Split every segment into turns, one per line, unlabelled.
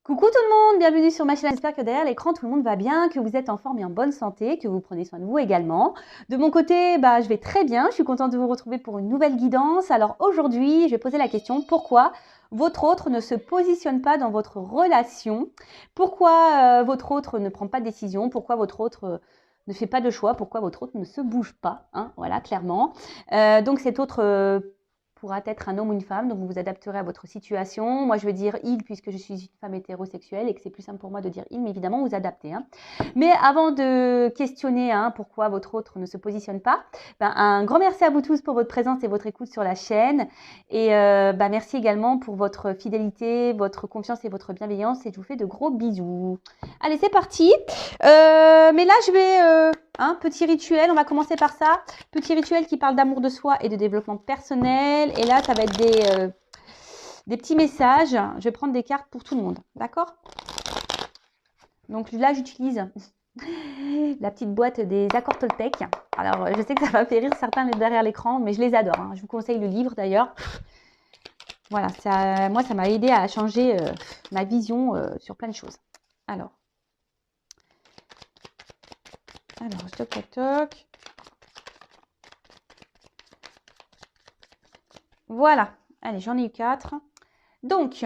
Coucou tout le monde, bienvenue sur ma chaîne. J'espère que derrière l'écran tout le monde va bien, que vous êtes en forme et en bonne santé, que vous prenez soin de vous également. De mon côté, je vais très bien, je suis contente de vous retrouver pour une nouvelle guidance. Alors aujourd'hui, je vais poser la question, pourquoi votre autre ne se positionne pas dans votre relation? Pourquoi votre autre ne prend pas de décision? Pourquoi votre autre ne fait pas de choix? Pourquoi votre autre ne se bouge pas, hein? Voilà, clairement. Donc cet autre pourra être un homme ou une femme, donc vous vous adapterez à votre situation. Moi, je veux dire il, puisque je suis une femme hétérosexuelle et que c'est plus simple pour moi de dire il, mais évidemment, vous adaptez. Hein. Mais avant de questionner pourquoi votre autre ne se positionne pas, un grand merci à vous tous pour votre présence et votre écoute sur la chaîne. Et merci également pour votre fidélité, votre confiance et votre bienveillance. Et je vous fais de gros bisous. Allez, c'est parti. Mais là, je vais... petit rituel, on va commencer par ça. Petit rituel qui parle d'amour de soi et de développement personnel. Et là, ça va être des petits messages. Je vais prendre des cartes pour tout le monde. D'accord? Donc là, j'utilise la petite boîte des accords Toltec. Alors, je sais que ça va faire rire certains derrière l'écran, mais je les adore. Hein. Je vous conseille le livre d'ailleurs. Voilà, moi, ça m'a aidé à changer ma vision sur plein de choses. Alors, toc, toc, toc. Voilà. Allez, j'en ai eu 4. Donc,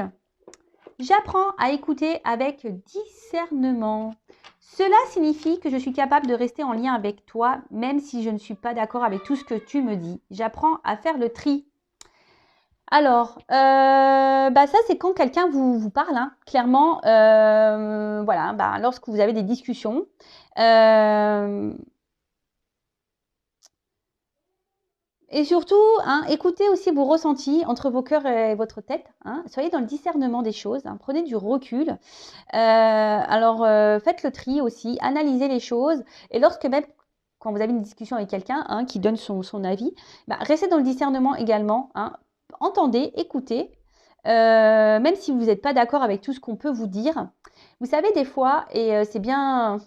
j'apprends à écouter avec discernement. Cela signifie que je suis capable de rester en lien avec toi, même si je ne suis pas d'accord avec tout ce que tu me dis. J'apprends à faire le tri. Alors, ça c'est quand quelqu'un vous parle, hein, clairement, voilà, lorsque vous avez des discussions. Et surtout, écoutez aussi vos ressentis entre vos cœurs et votre tête. Hein. Soyez dans le discernement des choses. Hein. Prenez du recul. Faites le tri aussi. Analysez les choses. Et même quand vous avez une discussion avec quelqu'un qui donne son avis, restez dans le discernement également. Hein. Entendez, écoutez. Même si vous n'êtes pas d'accord avec tout ce qu'on peut vous dire. Vous savez, des fois, et c'est bien...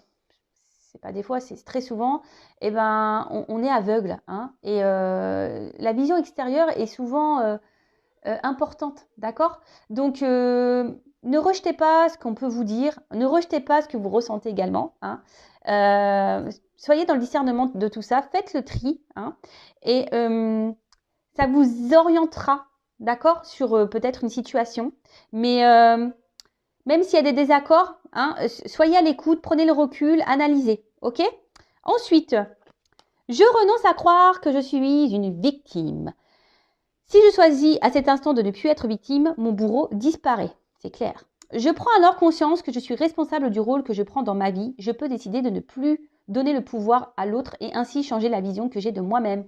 c'est pas des fois, c'est très souvent, on est aveugle. Hein, et la vision extérieure est souvent importante, d'accord? Donc, ne rejetez pas ce qu'on peut vous dire, ne rejetez pas ce que vous ressentez également. Hein, soyez dans le discernement de tout ça, faites le tri, hein, et ça vous orientera, d'accord, sur peut-être une situation. Mais même s'il y a des désaccords, soyez à l'écoute, prenez le recul, analysez, ok? Ensuite, je renonce à croire que je suis une victime. Si je choisis à cet instant de ne plus être victime, mon bourreau disparaît, c'est clair. Je prends alors conscience que je suis responsable du rôle que je prends dans ma vie. Je peux décider de ne plus donner le pouvoir à l'autre et ainsi changer la vision que j'ai de moi-même.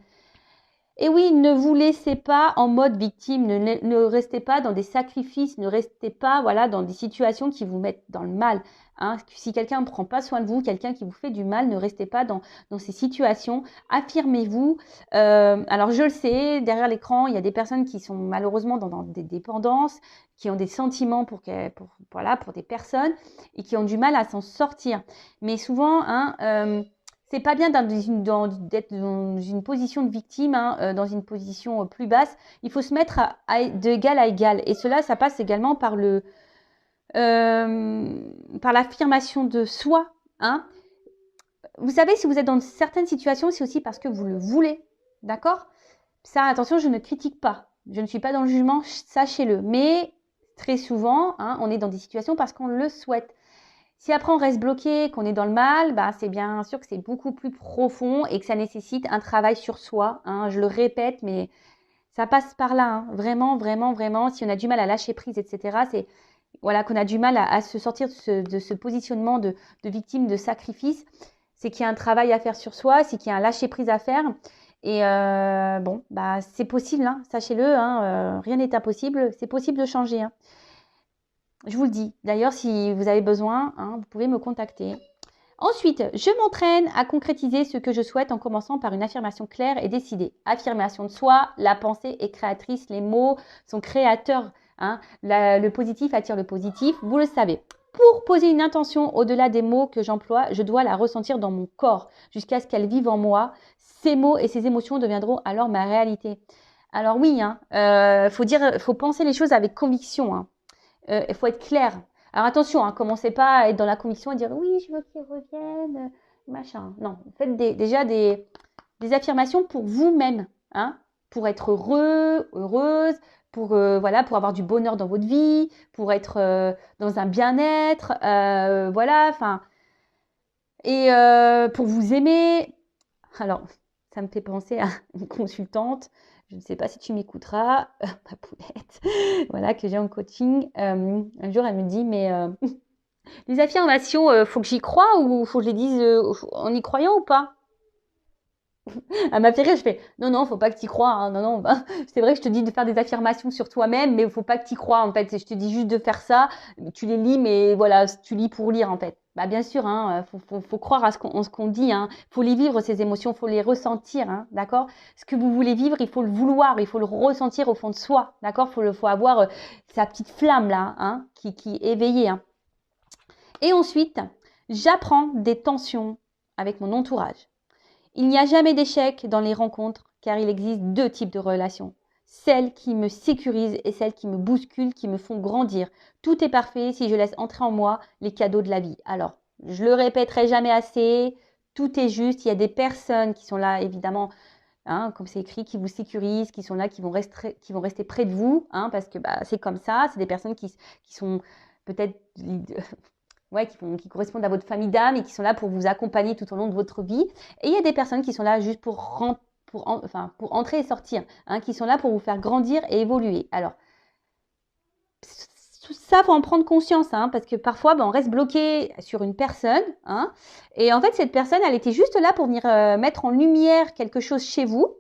Et oui, ne vous laissez pas en mode victime, ne restez pas dans des sacrifices, ne restez pas dans des situations qui vous mettent dans le mal. Hein. Si quelqu'un ne prend pas soin de vous, quelqu'un qui vous fait du mal, ne restez pas dans ces situations. Affirmez-vous. Alors je le sais, derrière l'écran, il y a des personnes qui sont malheureusement dans des dépendances, qui ont des sentiments pour des personnes et qui ont du mal à s'en sortir. Mais souvent, c'est pas bien d'être dans une position de victime, dans une position plus basse. Il faut se mettre d'égal à égal. Et cela, ça passe également par l'affirmation de soi. Hein. Vous savez, si vous êtes dans certaines situations, c'est aussi parce que vous le voulez. D'accord? Ça, attention, je ne critique pas. Je ne suis pas dans le jugement, sachez-le. Mais très souvent, on est dans des situations parce qu'on le souhaite. Si après on reste bloqué, qu'on est dans le mal, c'est bien sûr que c'est beaucoup plus profond et que ça nécessite un travail sur soi. Hein, je le répète, mais ça passe par là. Hein, vraiment, vraiment, vraiment. Si on a du mal à lâcher prise, etc., c'est qu'on a du mal à se sortir de ce positionnement de victime, de sacrifice. C'est qu'il y a un travail à faire sur soi, c'est qu'il y a un lâcher prise à faire. Et c'est possible, sachez-le. Rien n'est impossible. C'est possible de changer. Je vous le dis. D'ailleurs, si vous avez besoin, vous pouvez me contacter. Ensuite, je m'entraîne à concrétiser ce que je souhaite en commençant par une affirmation claire et décidée. Affirmation de soi, la pensée est créatrice, les mots sont créateurs. Le positif attire le positif, vous le savez. Pour poser une intention au-delà des mots que j'emploie, je dois la ressentir dans mon corps jusqu'à ce qu'elle vive en moi. Ces mots et ces émotions deviendront alors ma réalité. Alors oui, faut penser les choses avec conviction. Il faut être clair. Alors attention, hein, commencez pas à être dans la conviction et dire oui, je veux qu'il revienne, machin. Non, faites déjà des affirmations pour vous-même, hein, pour être heureux, heureuse, pour voilà, pour avoir du bonheur dans votre vie, pour être dans un bien-être, voilà, enfin, et pour vous aimer. Alors, ça me fait penser à une consultante. Je ne sais pas si tu m'écouteras, ma poulette, voilà, que j'ai en coaching. Un jour, elle me dit, mais les affirmations, faut que j'y croie ou faut que je les dise en y croyant ou pas? Elle m'a fait rire, je fais non, non, faut pas que tu y crois, hein, non, non, bah, c'est vrai que je te dis de faire des affirmations sur toi-même, mais faut pas que tu y crois en fait. Je te dis juste de faire ça, tu les lis, mais voilà, tu lis pour lire en fait. Bah bien sûr, hein, faut croire à ce qu'on dit, hein. Faut les vivre ces émotions, faut les ressentir, hein, d'accord? Ce que vous voulez vivre, il faut le vouloir, il faut le ressentir au fond de soi, d'accord? Faut avoir sa petite flamme là, hein, qui est éveillée, hein. Et ensuite, j'apprends des tensions avec mon entourage. Il n'y a jamais d'échec dans les rencontres car il existe deux types de relations. Celles qui me sécurisent et celles qui me bousculent, qui me font grandir. Tout est parfait si je laisse entrer en moi les cadeaux de la vie. Alors, je le répéterai jamais assez, tout est juste. Il y a des personnes qui sont là, évidemment, hein, comme c'est écrit, qui vous sécurisent, qui sont là, qui vont rester près de vous, hein, parce que bah, c'est comme ça. C'est des personnes qui sont peut-être ouais, qui correspondent à votre famille d'âme et qui sont là pour vous accompagner tout au long de votre vie. Et il y a des personnes qui sont là juste pour entrer et sortir, hein, qui sont là pour vous faire grandir et évoluer. Alors, tout ça, il faut en prendre conscience, hein, parce que parfois, on reste bloqué sur une personne, hein, et en fait, cette personne, elle était juste là pour venir mettre en lumière quelque chose chez vous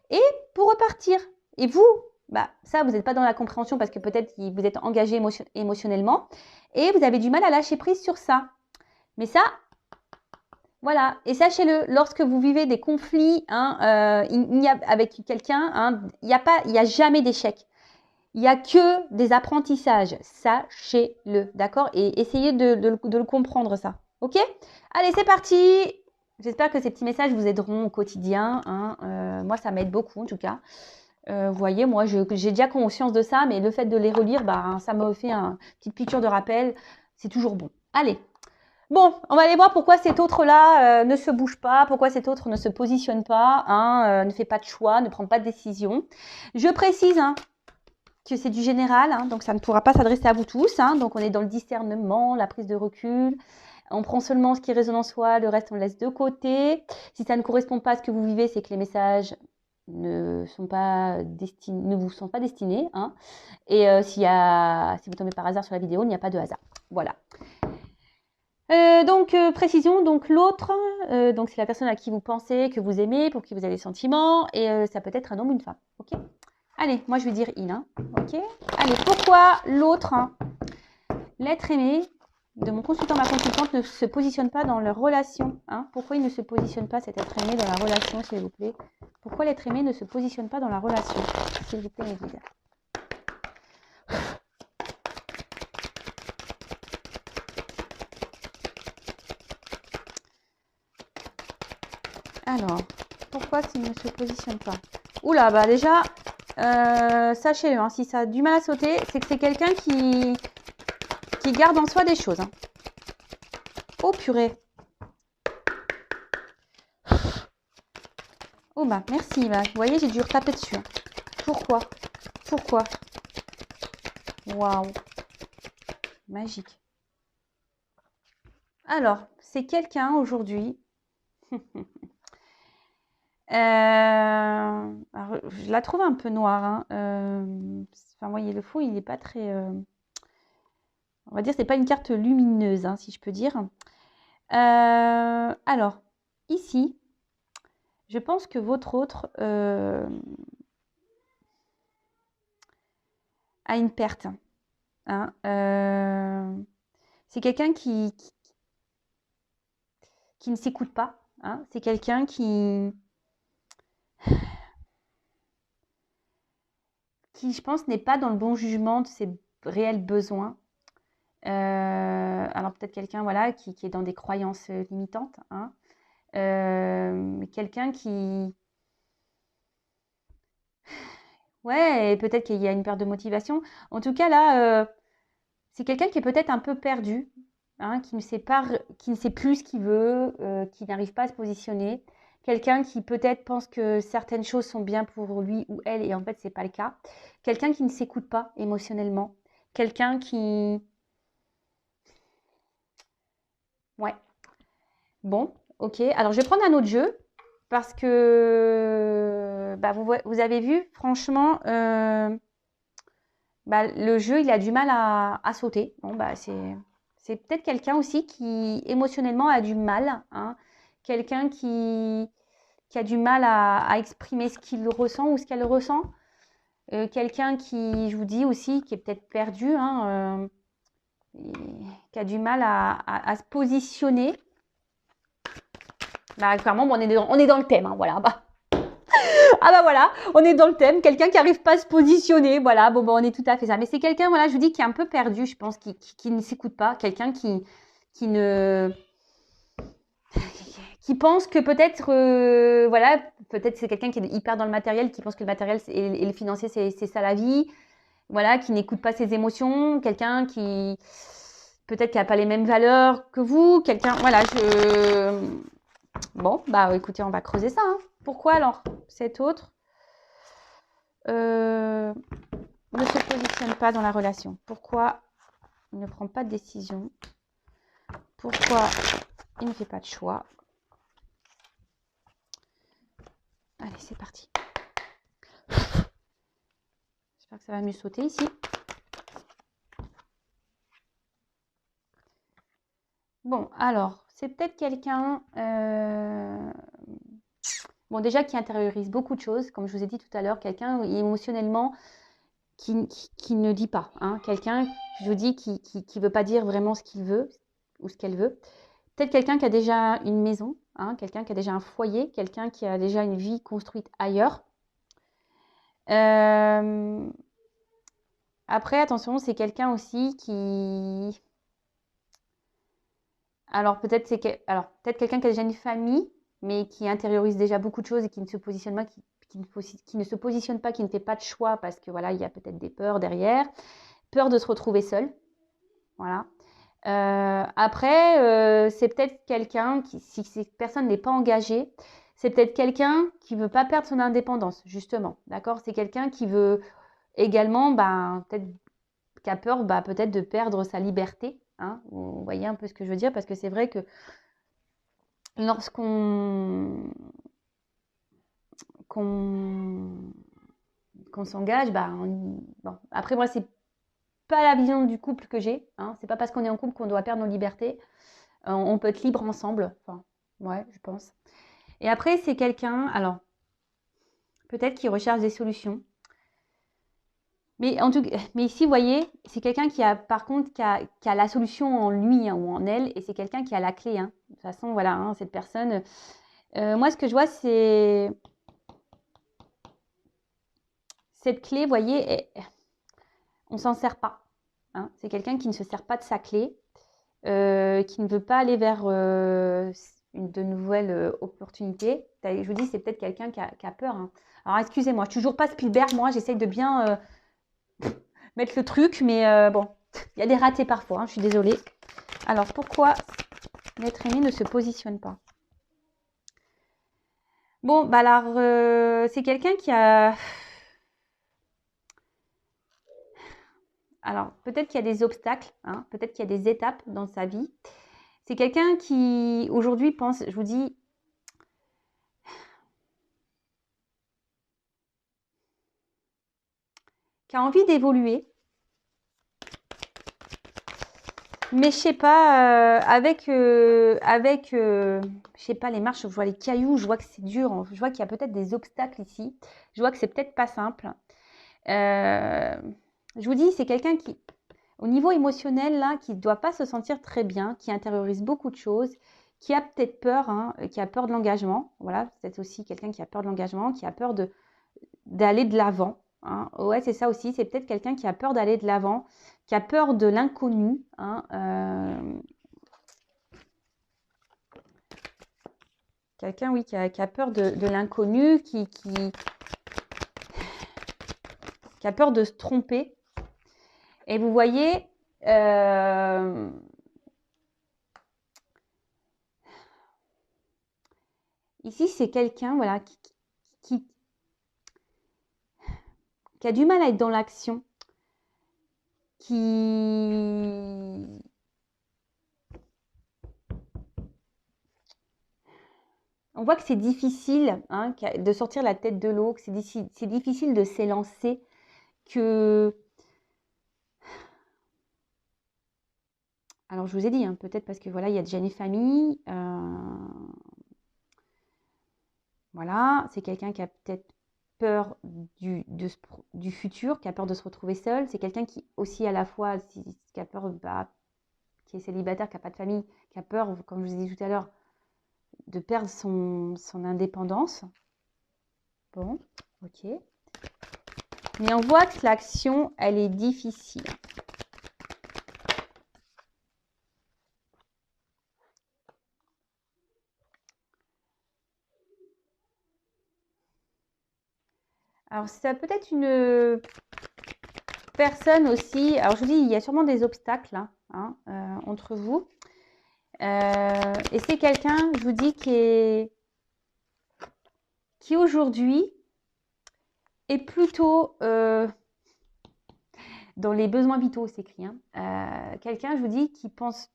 et pour repartir. Et vous, bah, ça, vous n'êtes pas dans la compréhension parce que peut-être vous êtes engagé émotionnellement et vous avez du mal à lâcher prise sur ça. Mais ça, voilà. Et sachez-le, lorsque vous vivez des conflits, hein, avec quelqu'un, hein, il n'y a jamais d'échec. Il n'y a que des apprentissages. Sachez-le, d'accord? Et essayez de le comprendre, ça. OK? Allez, c'est parti! J'espère que ces petits messages vous aideront au quotidien, hein. Moi, ça m'aide beaucoup, en tout cas. Vous voyez, moi, j'ai déjà conscience de ça, mais le fait de les relire, bah, ça me fait une petite piqûre de rappel. C'est toujours bon. Allez. Bon, on va aller voir pourquoi cet autre-là ne se bouge pas, pourquoi cet autre ne se positionne pas, hein, ne fait pas de choix, ne prend pas de décision. Je précise, hein, que c'est du général, hein, donc ça ne pourra pas s'adresser à vous tous. Hein, donc on est dans le discernement, la prise de recul. On prend seulement ce qui résonne en soi, le reste on le laisse de côté. Si ça ne correspond pas à ce que vous vivez, c'est que les messages ne vous sont pas destinés. Hein. Et si vous tombez par hasard sur la vidéo, il n'y a pas de hasard. Voilà. Précision, donc l'autre, donc c'est la personne à qui vous pensez, que vous aimez, pour qui vous avez des sentiments, et ça peut être un homme ou une femme. Ok? Allez, moi je vais dire il. Hein. Ok? Allez, pourquoi l'autre, hein, l'être aimé de mon consultant, ma consultante, ne se positionne pas dans leur relation, hein? Pourquoi il ne se positionne pas, cet être aimé, dans la relation, s'il vous plaît? Pourquoi l'être aimé ne se positionne pas dans la relation, s'il vous plaît, mes guides? Alors, pourquoi il ne se positionne pas? Oula, bah déjà, sachez-le, hein, si ça a du mal à sauter, c'est que c'est quelqu'un qui garde en soi des choses. Hein. Oh purée. Oh bah merci, bah, vous voyez, j'ai dû retaper dessus. Hein. Pourquoi? Waouh. Magique. Alors, c'est quelqu'un aujourd'hui. Alors, je la trouve un peu noire. Hein. Enfin, vous voyez, le fond, il n'est pas très... on va dire, c'est pas une carte lumineuse, hein, si je peux dire. Alors, ici, je pense que votre autre a une perte. Hein. C'est quelqu'un qui ne s'écoute pas. Hein. C'est quelqu'un qui, je pense, n'est pas dans le bon jugement de ses réels besoins. Alors peut-être quelqu'un voilà, qui est dans des croyances limitantes. Hein. Quelqu'un qui... Ouais, et peut-être qu'il y a une perte de motivation. En tout cas, là, C'est quelqu'un qui est peut-être un peu perdu, hein, qui ne sait pas, qui ne sait plus ce qu'il veut, qui n'arrive pas à se positionner. Quelqu'un qui peut-être pense que certaines choses sont bien pour lui ou elle et en fait, c'est pas le cas. Quelqu'un qui ne s'écoute pas émotionnellement. Quelqu'un qui... Ouais. Bon, ok. Alors, je vais prendre un autre jeu parce que bah, vous avez vu, franchement, bah, le jeu, il a du mal à sauter. Bon, bah, c'est peut-être quelqu'un aussi qui émotionnellement a du mal, hein. Quelqu'un qui a du mal à exprimer ce qu'il ressent ou ce qu'elle ressent. Quelqu'un qui, je vous dis aussi, qui est peut-être perdu, hein, qui a du mal à se positionner. Bah, clairement, bon, on est dans le thème, hein, voilà. Bah. Ah bah voilà, on est dans le thème. Quelqu'un qui n'arrive pas à se positionner, voilà. Bon, bah, on est tout à fait ça. Mais c'est quelqu'un, voilà, je vous dis, qui est un peu perdu, je pense, qui ne s'écoute pas. Quelqu'un qui ne... qui pense que peut-être, voilà, peut-être c'est quelqu'un qui est hyper dans le matériel, qui pense que le matériel et le financier, c'est ça la vie. Voilà, qui n'écoute pas ses émotions. Quelqu'un qui, peut-être, qui n'a pas les mêmes valeurs que vous. Quelqu'un, voilà, Bon, bah écoutez, on va creuser ça, hein. Pourquoi alors cet autre ne se positionne pas dans la relation? Pourquoi il ne prend pas de décision? Pourquoi il ne fait pas de choix? Allez, c'est parti. J'espère que ça va mieux sauter ici. Bon, alors, c'est peut-être quelqu'un... Bon, déjà qui intériorise beaucoup de choses, comme je vous ai dit tout à l'heure, quelqu'un émotionnellement qui ne dit pas, hein. Quelqu'un, je vous dis, qui ne veut pas dire vraiment ce qu'il veut ou ce qu'elle veut. Peut-être quelqu'un qui a déjà une maison, hein, quelqu'un qui a déjà un foyer, quelqu'un qui a déjà une vie construite ailleurs. Après, attention, c'est quelqu'un aussi qui... Alors peut-être peut-être quelqu'un qui a déjà une famille, mais qui intériorise déjà beaucoup de choses et qui ne se positionne pas, qui ne se positionne pas, qui ne fait pas de choix parce que voilà, il y a peut-être des peurs derrière, peur de se retrouver seul, voilà. Après, c'est peut-être quelqu'un qui, si cette personne n'est pas engagée, c'est peut-être quelqu'un qui veut pas perdre son indépendance, justement, d'accord? C'est quelqu'un qui veut également, peut-être, qui a peur, peut-être de perdre sa liberté, hein? Vous voyez un peu ce que je veux dire? Parce que c'est vrai que lorsqu'on qu'on s'engage, bon. Après moi c'est pas la vision du couple que j'ai, hein. C'est pas parce qu'on est en couple qu'on doit perdre nos libertés. On peut être libre ensemble, enfin, ouais, je pense. Et après c'est quelqu'un, alors peut-être qui recherche des solutions. Mais en tout cas, mais ici, vous voyez, c'est quelqu'un qui a, par contre, qui a la solution en lui, hein, ou en elle, et c'est quelqu'un qui a la clé, hein. De toute façon, voilà, hein, cette personne. Moi, ce que je vois, c'est cette clé, vous voyez, on s'en sert pas, hein. C'est quelqu'un qui ne se sert pas de sa clé, qui ne veut pas aller vers de nouvelles opportunités. Je vous dis, c'est peut-être quelqu'un qui a peur, hein. Alors, excusez-moi, je suis toujours pas Spielberg, moi, j'essaye de bien mettre le truc, mais bon, il y a des ratés parfois, hein, je suis désolée. Alors, pourquoi l'être aimé ne se positionne pas? Bon, alors, c'est quelqu'un qui a... Alors, peut-être qu'il y a des obstacles, hein, peut-être qu'il y a des étapes dans sa vie. C'est quelqu'un qui, aujourd'hui, pense, je vous dis, qui a envie d'évoluer. Mais je sais pas, je sais pas, les marches, je vois les cailloux, je vois que c'est dur, hein. Je vois qu'il y a peut-être des obstacles ici. Je vois que c'est peut-être pas simple. Je vous dis, c'est quelqu'un qui, au niveau émotionnel, là, qui ne doit pas se sentir très bien, qui intériorise beaucoup de choses, qui a peut-être peur, hein, qui a peur de l'engagement. Voilà, c'est aussi quelqu'un qui a peur de l'engagement, qui a peur d'aller de l'avant, hein. Ouais, c'est ça aussi, c'est peut-être quelqu'un qui a peur d'aller de l'avant, qui a peur de l'inconnu, hein, quelqu'un, oui, qui a peur de l'inconnu, qui a peur de se tromper. Et vous voyez, Euh, Ici, c'est quelqu'un voilà, qui, qui a du mal à être dans l'action, qui... On voit que c'est difficile hein, de sortir la tête de l'eau, que c'est difficile de s'élancer, que... Alors, je vous ai dit, hein, peut-être parce que voilà, il y a déjà une famille. Voilà, c'est quelqu'un qui a peut-être peur du futur, qui a peur de se retrouver seul. C'est quelqu'un qui aussi à la fois, qui a peur, qui est célibataire, qui n'a pas de famille, qui a peur, comme je vous ai dit tout à l'heure, de perdre son indépendance. Bon, ok. Mais on voit que l'action, elle est difficile. Alors, ça peut être une personne aussi. Alors, je vous dis, il y a sûrement des obstacles hein, entre vous. Et c'est quelqu'un, je vous dis, qui aujourd'hui est plutôt dans les besoins vitaux, c'est écrit. Hein. Quelqu'un, je vous dis, qui pense,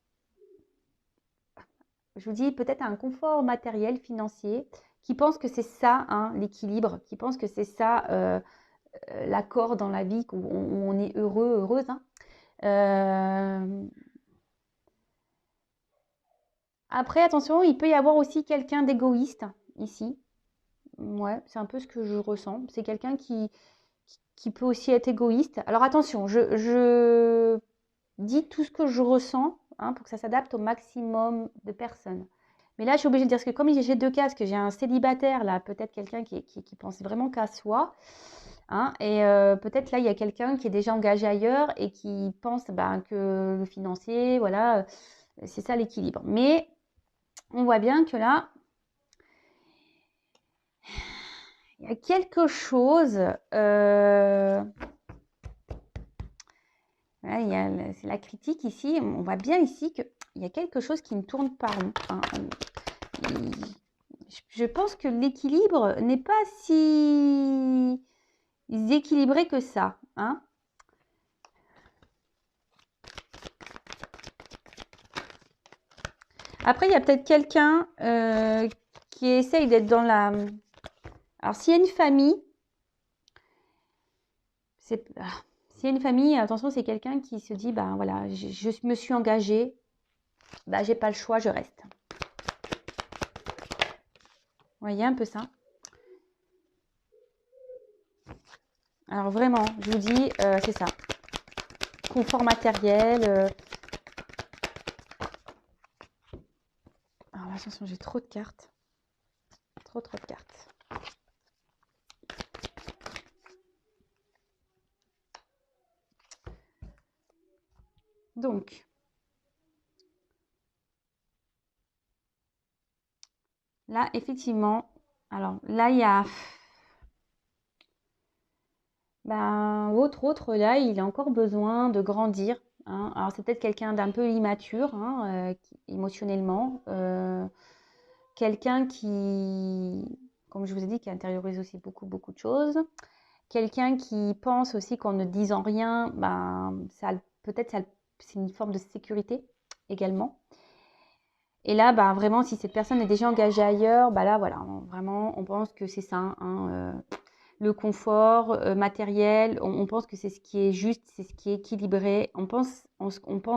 je vous dis, peut-être à un confort matériel, financier, qui pense que c'est ça, hein, l'équilibre, qui pense que c'est ça, l'accord dans la vie, où on est heureux, heureuse. Hein. Après, attention, il peut y avoir aussi quelqu'un d'égoïste ici. Ouais, c'est un peu ce que je ressens. C'est quelqu'un qui peut aussi être égoïste. Alors attention, je dis tout ce que je ressens hein, pour que ça s'adapte au maximum de personnes. Mais là, je suis obligée de dire, parce que comme j'ai deux cas, parce que j'ai un célibataire, là, peut-être quelqu'un qui pense vraiment qu'à soi, hein, et peut-être là, il y a quelqu'un qui est déjà engagé ailleurs et qui pense ben, que le financier, voilà, c'est ça l'équilibre. Mais on voit bien que là, il y a quelque chose... Voilà, c'est la critique ici. On voit bien ici qu'il y a quelque chose qui ne tourne pas rond. Hein. Je pense que l'équilibre n'est pas si équilibré que ça. Hein. Après, il y a peut-être quelqu'un qui essaye d'être dans la... Alors, s'il y a une famille, s'il y a une famille, attention, c'est quelqu'un qui se dit, ben voilà, je me suis engagée, ben, j'ai pas le choix, je reste. Vous voyez un peu ça? Alors vraiment, je vous dis, c'est ça. Confort matériel. Alors attention, j'ai trop de cartes. Trop de cartes. Donc, là, effectivement, alors là, il y a... Ben, autre, là, il a encore besoin de grandir. Hein. Alors, c'est peut-être quelqu'un d'un peu immature, hein, émotionnellement. Quelqu'un qui, comme je vous ai dit, qui intériorise aussi beaucoup de choses. Quelqu'un qui pense aussi qu'en ne disant rien, ben, peut-être c'est une forme de sécurité également. Et là, bah, vraiment, si cette personne est déjà engagée ailleurs, bah là, voilà, vraiment, on pense que c'est ça, hein, le confort matériel, on pense que c'est ce qui est juste, c'est ce qui est équilibré. On pense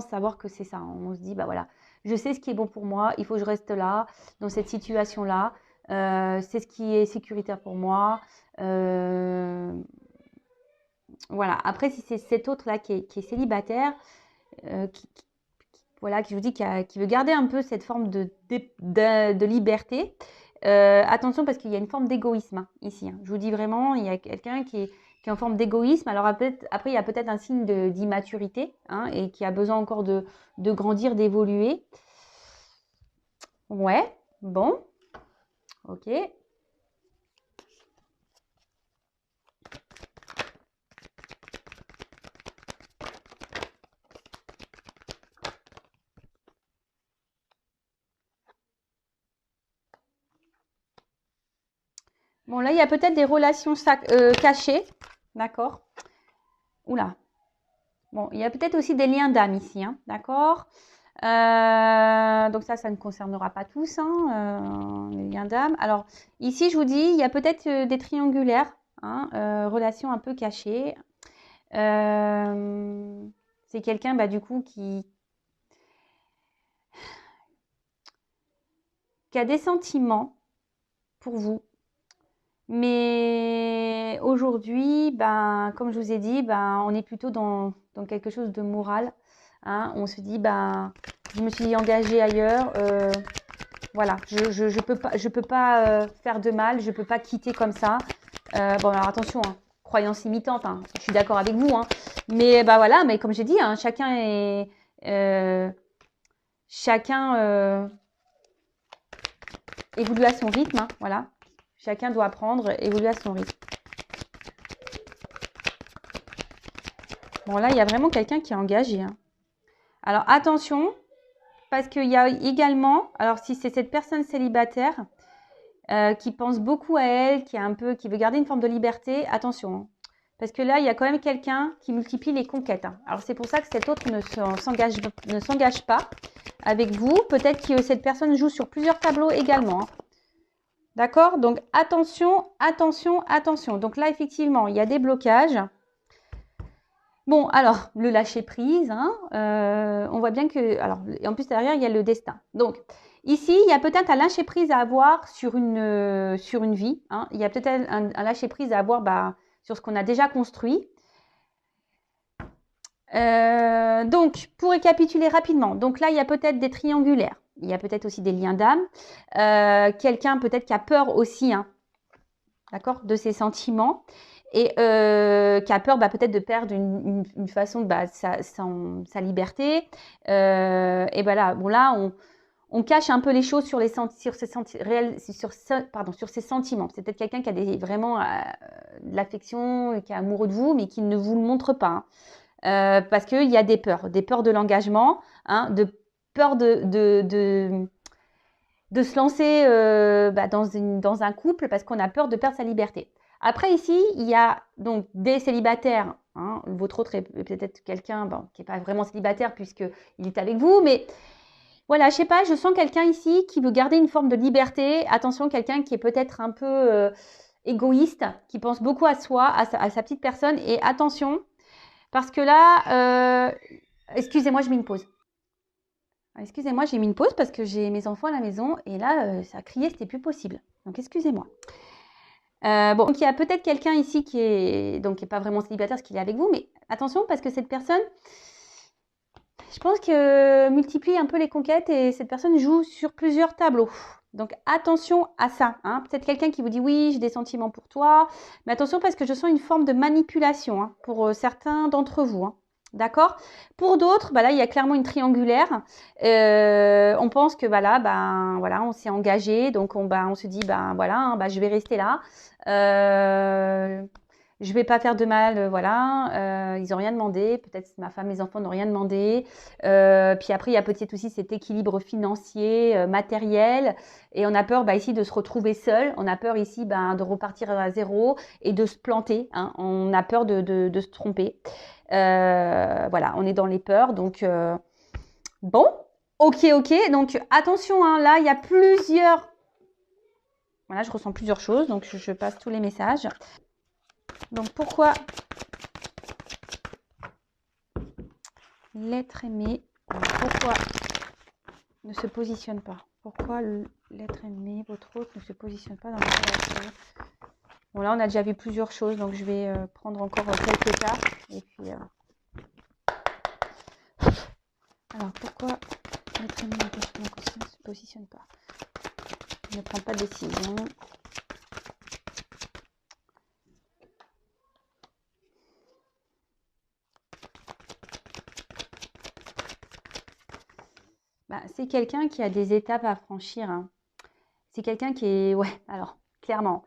savoir que c'est ça. On se dit, bah voilà, je sais ce qui est bon pour moi, il faut que je reste là, dans cette situation-là. C'est ce qui est sécuritaire pour moi. Voilà. Après, si c'est cet autre-là qui est célibataire, voilà, qui je vous dis, qui veut garder un peu cette forme de liberté. Attention parce qu'il y a une forme d'égoïsme hein, ici. Hein. Je vous dis vraiment, il y a quelqu'un qui est en forme d'égoïsme. Alors après, il y a peut-être un signe d'immaturité hein, et qui a besoin encore de grandir, d'évoluer. Ouais, bon, ok. Bon, là, il y a peut-être des relations cachées. D'accord. Oula. Bon, il y a peut-être aussi des liens d'âme ici. Hein, d'accord. Donc ça ne concernera pas tous, hein, les liens d'âme. Alors, ici, je vous dis, il y a peut-être des triangulaires, hein, relations un peu cachées. C'est quelqu'un, bah, du coup, qui a des sentiments pour vous. Mais aujourd'hui, ben, comme je vous ai dit, ben, on est plutôt dans quelque chose de moral. Hein. On se dit, ben, je me suis engagée ailleurs. Voilà, je peux pas faire de mal, je peux pas quitter comme ça. Bon, alors attention, hein, croyance limitante, hein, je suis d'accord avec vous. Hein. Mais bah voilà, mais comme j'ai dit, hein, chacun est évolue à son rythme. Hein, voilà. Chacun doit apprendre, évoluer à son rythme. Bon, là, il y a vraiment quelqu'un qui est engagé. Hein. Alors, attention, parce qu'il y a également, alors si c'est cette personne célibataire qui pense beaucoup à elle, qui veut garder une forme de liberté, attention. Hein. Parce que là, il y a quand même quelqu'un qui multiplie les conquêtes. Hein. Alors, c'est pour ça que cet autre ne s'engage pas avec vous. Peut-être que cette personne joue sur plusieurs tableaux également. Hein. D'accord? Donc, attention, attention, attention. Donc là, effectivement, il y a des blocages. Bon, alors, le lâcher-prise, hein, on voit bien que... Alors, en plus, derrière, il y a le destin. Donc, ici, il y a peut-être un lâcher-prise à avoir sur une vie. Hein. Il y a peut-être un lâcher-prise à avoir sur ce qu'on a déjà construit. Donc, pour récapituler rapidement, donc là, il y a peut-être des triangulaires. Il y a peut-être aussi des liens d'âme. Quelqu'un peut-être qui a peur aussi, hein, d'accord, de ses sentiments. Et qui a peur peut-être de perdre une façon de sa liberté. Et voilà, bon là, on cache un peu les choses sur ses sentiments. C'est peut-être quelqu'un qui a vraiment de l'affection, qui est amoureux de vous, mais qui ne vous le montre pas. Hein. Parce qu'il y a des peurs de l'engagement, hein, de peur de se lancer dans un couple parce qu'on a peur de perdre sa liberté. Après, ici, il y a donc des célibataires. Hein, votre autre est peut-être quelqu'un qui n'est pas vraiment célibataire puisqu'il est avec vous. Mais voilà, je sais pas, je sens quelqu'un ici qui veut garder une forme de liberté. Attention, quelqu'un qui est peut-être un peu égoïste, qui pense beaucoup à soi, à sa petite personne. Et attention, parce que là, excusez-moi, je mets une pause. Excusez-moi, j'ai mis une pause parce que j'ai mes enfants à la maison et là, ça a crié, c'était plus possible. Donc, excusez-moi. Bon, donc il y a peut-être quelqu'un ici qui est pas vraiment célibataire parce qu'il est avec vous, mais attention parce que cette personne, je pense que multiplie un peu les conquêtes et cette personne joue sur plusieurs tableaux. Donc attention à ça. Hein. Peut-être quelqu'un qui vous dit oui, j'ai des sentiments pour toi, mais attention parce que je sens une forme de manipulation hein, pour certains d'entre vous. Hein. D'accord. Pour d'autres, là, il y a clairement une triangulaire. On pense que voilà, on s'est engagé, donc on se dit je vais rester là. Je vais pas faire de mal, voilà. Ils ont rien demandé. Peut-être ma femme, mes enfants n'ont rien demandé. Puis après, il y a peut-être aussi cet équilibre financier, matériel, et on a peur ici de se retrouver seul. On a peur ici de repartir à zéro et de se planter. Hein. On a peur de se tromper. Voilà, on est dans les peurs. Donc bon, ok. Donc attention, hein, là il y a plusieurs. Voilà, je ressens plusieurs choses. Donc je passe tous les messages. Donc pourquoi l'être aimé, pourquoi ne se positionne pas? Pourquoi l'être aimé, votre autre, ne se positionne pas dans votre relation? Bon là on a déjà vu plusieurs choses, donc je vais prendre encore quelques cas. Et puis alors pourquoi l'être aimé ne se positionne pas? Il ne prend pas de décision. C'est quelqu'un qui a des étapes à franchir. Hein. C'est quelqu'un qui est... Ouais, alors, clairement.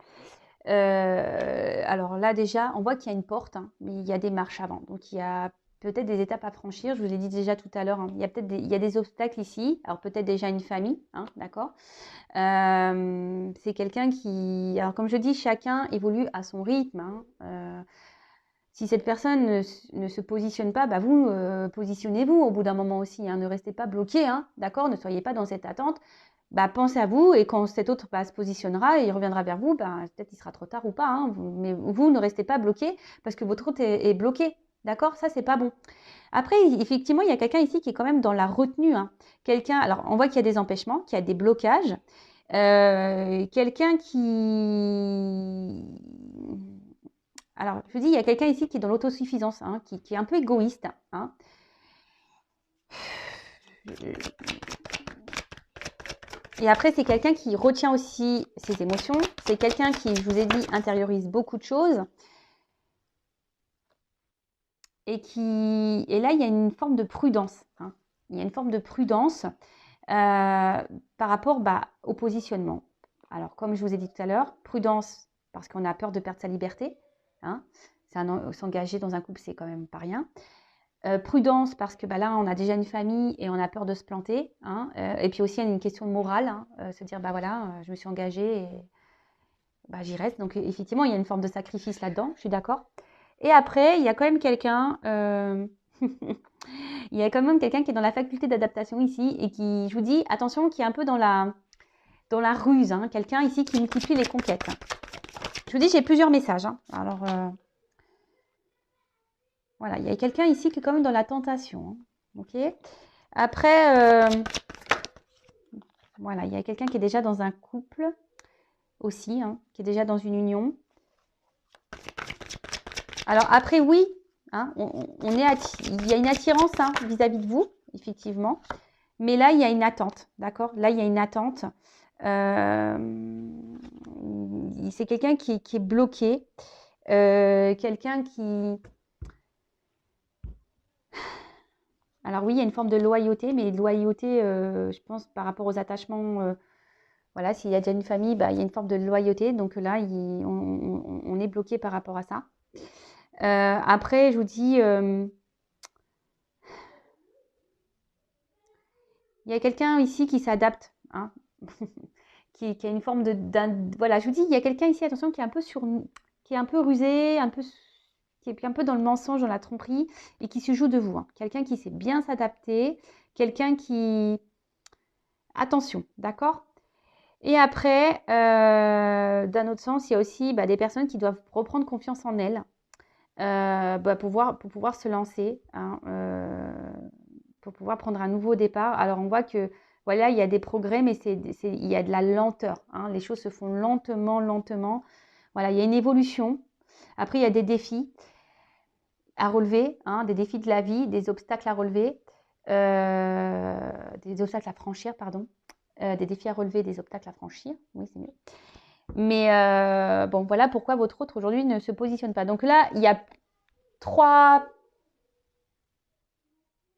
Alors là, déjà, on voit qu'il y a une porte, hein, mais il y a des marches avant. Donc, il y a peut-être des étapes à franchir. Je vous ai dit déjà tout à l'heure, hein, il y a peut-être il y a des obstacles ici. Alors peut-être déjà une famille, hein, d'accord. C'est quelqu'un qui... Alors comme je dis, chacun évolue à son rythme. Hein. Si cette personne ne se positionne pas, bah vous, positionnez-vous au bout d'un moment aussi. Hein. Ne restez pas bloqué, hein, d'accord. Ne soyez pas dans cette attente. Bah, pensez à vous et quand cet autre se positionnera et il reviendra vers vous, bah, peut-être il sera trop tard ou pas. Hein, mais vous ne restez pas bloqué parce que votre autre est bloqué. D'accord. Ça, c'est pas bon. Après, effectivement, il y a quelqu'un ici qui est quand même dans la retenue. Hein. Quelqu'un, alors on voit qu'il y a des empêchements, qu'il y a des blocages. Quelqu'un qui... Alors, je vous dis, il y a quelqu'un ici qui est dans l'autosuffisance, hein, qui est un peu égoïste. Hein. Et après, c'est quelqu'un qui retient aussi ses émotions. C'est quelqu'un qui, je vous ai dit, intériorise beaucoup de choses. Et là, il y a une forme de prudence. Hein. Il y a une forme de prudence par rapport au positionnement. Alors, comme je vous ai dit tout à l'heure, prudence parce qu'on a peur de perdre sa liberté. Hein. S'engager dans un couple, c'est quand même pas rien. Prudence parce que là, on a déjà une famille et on a peur de se planter. Hein. Et puis aussi, il y a une question de morale. Hein. Se dire, voilà, je me suis engagée et j'y reste. Donc, effectivement, il y a une forme de sacrifice là-dedans. Je suis d'accord. Et après, il y a quand même quelqu'un... il y a quand même quelqu'un qui est dans la faculté d'adaptation ici et qui, je vous dis, attention, qui est un peu dans la ruse. Hein. Quelqu'un ici qui multiplie les conquêtes. Je vous dis, j'ai plusieurs messages. Hein. Alors, voilà, il y a quelqu'un ici qui est quand même dans la tentation. Hein. Ok. Après, voilà, il y a quelqu'un qui est déjà dans un couple aussi, hein, qui est déjà dans une union. Alors après, oui, hein, il y a une attirance hein, vis-à-vis de vous, effectivement. Mais là, il y a une attente, d'accord? Là, il y a une attente. C'est quelqu'un qui est bloqué. Quelqu'un qui... Alors oui, il y a une forme de loyauté, mais loyauté, je pense, par rapport aux attachements... voilà, s'il y a déjà une famille, il y a une forme de loyauté. Donc là, on est bloqué par rapport à ça. Après, je vous dis, il y a quelqu'un ici qui s'adapte, hein, qui a une forme voilà, je vous dis, il y a quelqu'un ici, attention, qui est un peu qui est un peu rusé, qui est un peu dans le mensonge, dans la tromperie, et qui se joue de vous. Hein. Quelqu'un qui sait bien s'adapter, quelqu'un qui... Attention, d'accord? Et après, d'un autre sens, il y a aussi des personnes qui doivent reprendre confiance en elles. Pour pouvoir se lancer, hein, pour pouvoir prendre un nouveau départ. Alors, on voit que, voilà, il y a des progrès, mais il y a de la lenteur. Hein, les choses se font lentement, lentement. Voilà, il y a une évolution. Après, il y a des défis à relever, hein, des défis de la vie, des obstacles à relever, des obstacles à franchir, pardon. Des défis à relever, des obstacles à franchir. Oui, c'est mieux. Mais bon, voilà pourquoi votre autre aujourd'hui ne se positionne pas. Donc là, il y a 3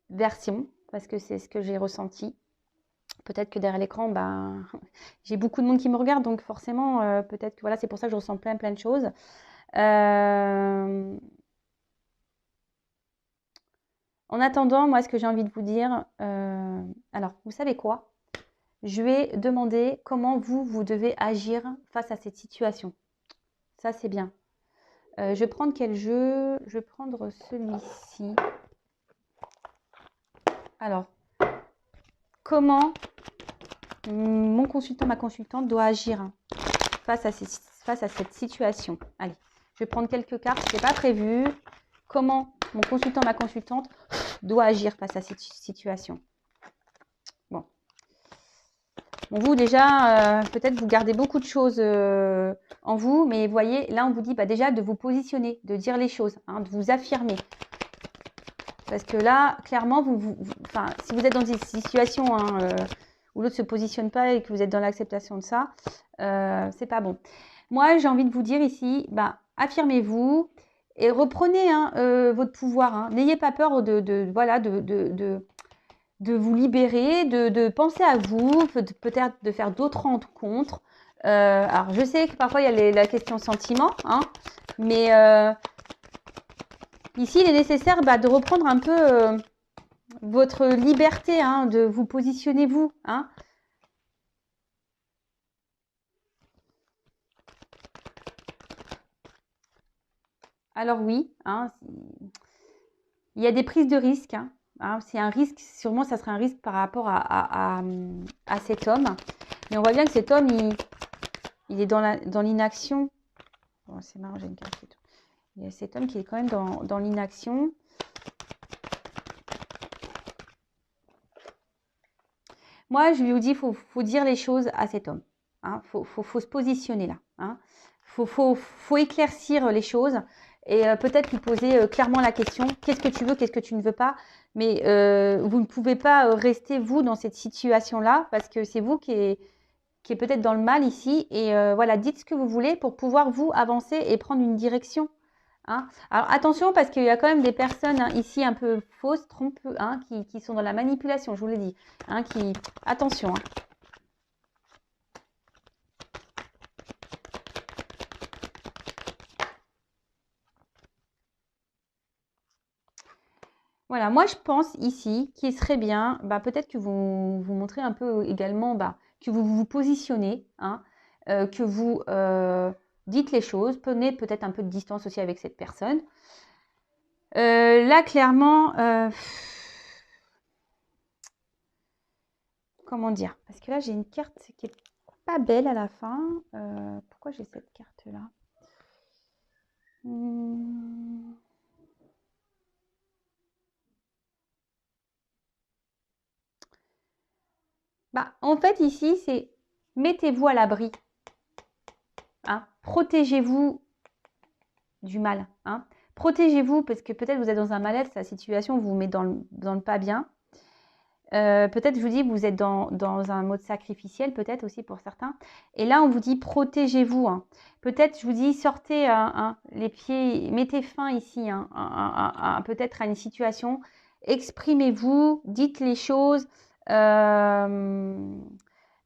versions, parce que c'est ce que j'ai ressenti. Peut-être que derrière l'écran, j'ai beaucoup de monde qui me regarde, donc forcément, peut-être que voilà, c'est pour ça que je ressens plein de choses. En attendant, moi, ce que j'ai envie de vous dire, alors, vous savez quoi? Je vais demander comment vous devez agir face à cette situation. Ça, c'est bien. Je vais prendre quel jeu? Je vais prendre celui-ci. Alors, comment mon consultant, ma consultante doit agir face à cette situation? Allez, je vais prendre quelques cartes, ce n'est pas prévu. Comment mon consultant, ma consultante doit agir face à cette situation? Bon, vous déjà, peut-être vous gardez beaucoup de choses en vous, mais vous voyez, là on vous dit déjà de vous positionner, de dire les choses, hein, de vous affirmer. Parce que là, clairement, si vous êtes dans une situation où l'autre ne se positionne pas et que vous êtes dans l'acceptation de ça, c'est pas bon. Moi, j'ai envie de vous dire ici, affirmez-vous et reprenez votre pouvoir. Hein. N'ayez pas peur de vous libérer, de penser à vous, peut-être de faire d'autres rencontres. Alors, je sais que parfois, il y a la question sentiment, hein, mais Ici, il est nécessaire de reprendre un peu votre liberté, hein, de vous positionner vous. Hein. Alors oui, hein, il y a des prises de risques. Hein. Hein, c'est un risque, sûrement ça serait un risque par rapport à cet homme. Mais on voit bien que cet homme, il est dans l'inaction. Bon, c'est marrant, j'ai une carte. Il y a cet homme qui est quand même dans l'inaction. Moi, je lui dis, faut dire les choses à cet homme. Hein. Faut se positionner là. Hein. Faut éclaircir les choses et peut-être lui poser clairement la question, qu'est-ce que tu veux, qu'est-ce que tu ne veux pas. Mais vous ne pouvez pas rester, vous, dans cette situation-là parce que c'est vous qui est peut-être dans le mal ici. Et voilà, dites ce que vous voulez pour pouvoir, vous, avancer et prendre une direction. Hein. Alors attention parce qu'il y a quand même des personnes hein, ici un peu fausses, trompeuses, hein, qui sont dans la manipulation, je vous l'ai dit. Hein, attention. Hein. Voilà, moi je pense ici qu'il serait bien, peut-être que vous montrez un peu également, que vous vous positionnez, hein, que vous dites les choses, prenez peut-être un peu de distance aussi avec cette personne. Là, clairement, comment dire? Parce que là, j'ai une carte qui est pas belle à la fin. Pourquoi j'ai cette carte-là? En fait, ici, c'est mettez-vous à l'abri. Hein, protégez-vous du mal. Hein. Protégez-vous parce que peut-être vous êtes dans un mal-être, la situation vous met dans le pas bien. Peut-être, je vous dis, vous êtes dans un mode sacrificiel, peut-être aussi pour certains. Et là, on vous dit, protégez-vous. Hein. Peut-être, je vous dis, sortez les pieds, mettez fin ici, peut-être à une situation. Exprimez-vous, dites les choses. De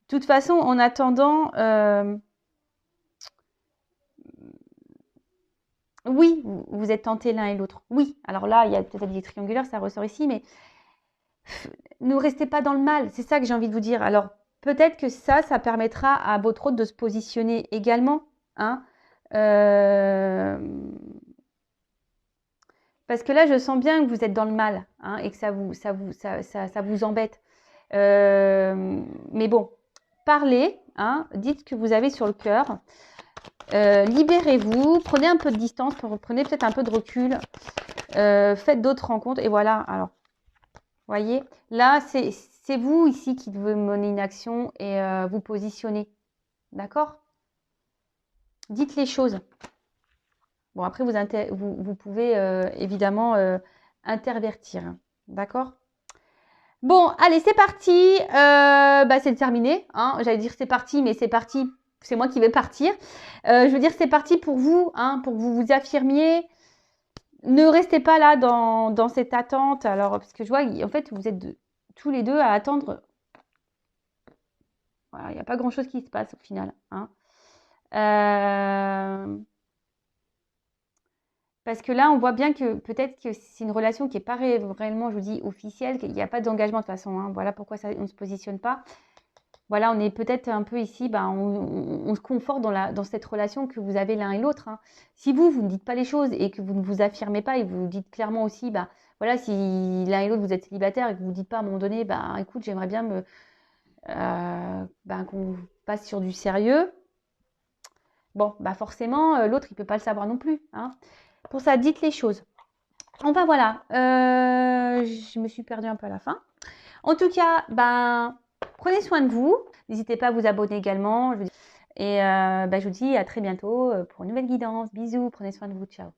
toute façon, en attendant, oui, vous êtes tentés l'un et l'autre. Oui, alors là, il y a peut-être des triangulaires, ça ressort ici, mais ne restez pas dans le mal. C'est ça que j'ai envie de vous dire. Alors, peut-être que ça permettra à votre hôte de se positionner également. Hein. Parce que là, je sens bien que vous êtes dans le mal hein, et que ça vous embête. Mais bon, parlez, hein, dites ce que vous avez sur le cœur. Libérez-vous, prenez un peu de distance, prenez peut-être un peu de recul, faites d'autres rencontres et voilà. Alors, voyez, là, c'est vous ici qui devez mener une action et vous positionner. D'accord? Dites les choses. Bon, après, vous pouvez évidemment intervertir. D'accord? Bon, allez, c'est parti. C'est terminé. Hein. J'allais dire c'est parti, mais c'est parti. C'est moi qui vais partir. Je veux dire, c'est parti pour vous, hein, pour que vous vous affirmiez. Ne restez pas là dans cette attente. Alors, parce que je vois, en fait, vous êtes tous les deux à attendre. Voilà, il n'y a pas grand-chose qui se passe au final. Hein. Parce que là, on voit bien que peut-être que c'est une relation qui n'est pas réellement, je vous dis, officielle, qu'il n'y a pas d'engagement de toute façon. Hein. Voilà pourquoi on ne se positionne pas. Voilà, on est peut-être un peu ici, on se conforte dans cette relation que vous avez l'un et l'autre. Hein. Si vous ne dites pas les choses et que vous ne vous affirmez pas et vous dites clairement aussi, voilà, si l'un et l'autre vous êtes célibataire et que vous ne dites pas à un moment donné, écoute, j'aimerais bien qu'on passe sur du sérieux. Bon, forcément, l'autre, il ne peut pas le savoir non plus. Hein. Pour ça, dites les choses. Enfin, voilà. Je me suis perdue un peu à la fin. En tout cas, prenez soin de vous. N'hésitez pas à vous abonner également. Et je vous dis à très bientôt pour une nouvelle guidance. Bisous, prenez soin de vous. Ciao.